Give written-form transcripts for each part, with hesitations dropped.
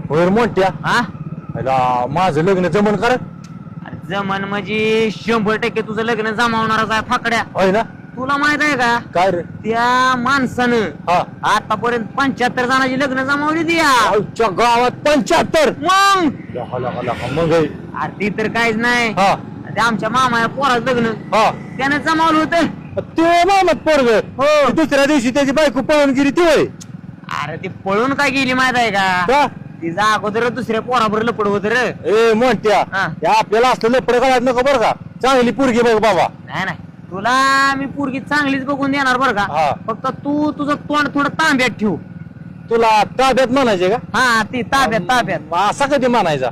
होय मोठ्या हा माझं लग्न जमन कर अरे जमन म्हणजे 100% तुझं लग्न जमावणारच आहे फाकड्या. होय ना. तुला माहित आहे का काय रे त्या माणसानं हा आतापर्यंत 75 जणांची लग्न जमावली ती या. आमच्या गावात 75. मग मग अरे ती तर काहीच नाही. हा ते आमच्या मामा पोराचं लग्न हा त्यानं जमावलं होतं. ते मामत पोरग हो. दुसऱ्या दिवशी त्याची बायको पळून गेली ती होय अरे ती पळून काय गेली माहित आहे का का? तिचा अगोदर दुसऱ्या पोराबर लपड होत रे. ए मोठ्या हा. त्या आपल्याला असलं लपड करायचं नको बरं का. चांगली पोरगी बघ बाबा. नाही नाही तुला मी पोरगी चांगलीच बघून देणार बरं हा. का. फक्त तू तुझं तोंड थोडं तांब्यात ठेव. तुला ताब्यात म्हणायचे का? हा ती ताब्यात असा कधी म्हणायचा?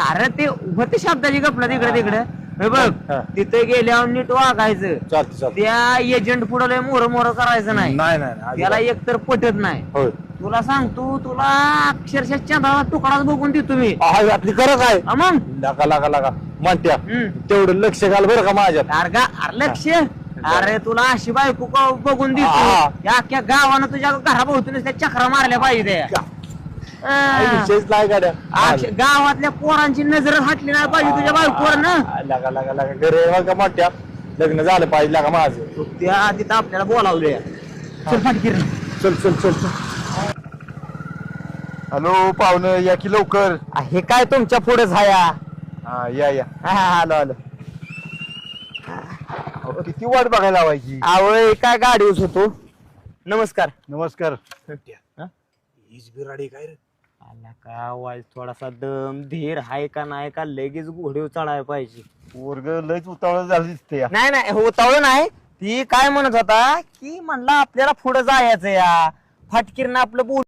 अरे ते होते शब्दाची गपला तिकडे तिकडे हे बघ हा. तिथे गेल्यावर नीट वागायचं. चालतं त्या एजंट पुढे लय मोर करायचं नाही. नाही त्याला एकतर पटत नाही. होय तुला सांगतो तुला अक्षरशः चंद्राला तुकडाच बघून देतो मी. आपली खरं काय मग लागा म्हणत्या हम्म. तेवढं लक्ष घाल बरं का माझ्यात. अरे लक्ष अरे तुला अशी बायको बघून हा. देतो या अख्ख्या गावानं तुझ्या घराभोवतून त्या चक्रा मारल्या पाहिजे त्या. विषयच नाही गाड्या. गावातल्या पोरांची नजर हटली नाही पाहिजे तुझ्या बायकोवर ना. लागा घरी बघ का मोठ्या लग्न झालं पाहिजे लागा माझं. त्या तिथं आपल्याला बोलावलंय. चल फाटकीर चल हॅलो पाहुणं या की लवकर. हे काय तुमच्या पुढेच हाया. हा या आलो किती वाट बघायला लावायची. आवय काय गाडीवर होतो. नमस्कार. नमस्कार. आला का वाईस थोडासा दम धीर हाय का नाही का लगेच घोडीवर चढायला पाहिजे. वर्ग लयच उतावळ झाली दिसते. नाही होतावळ नाही. ती काय म्हणत होता की म्हणला आपल्याला पुढे जायचं या फाटकीरनं आपलं बोल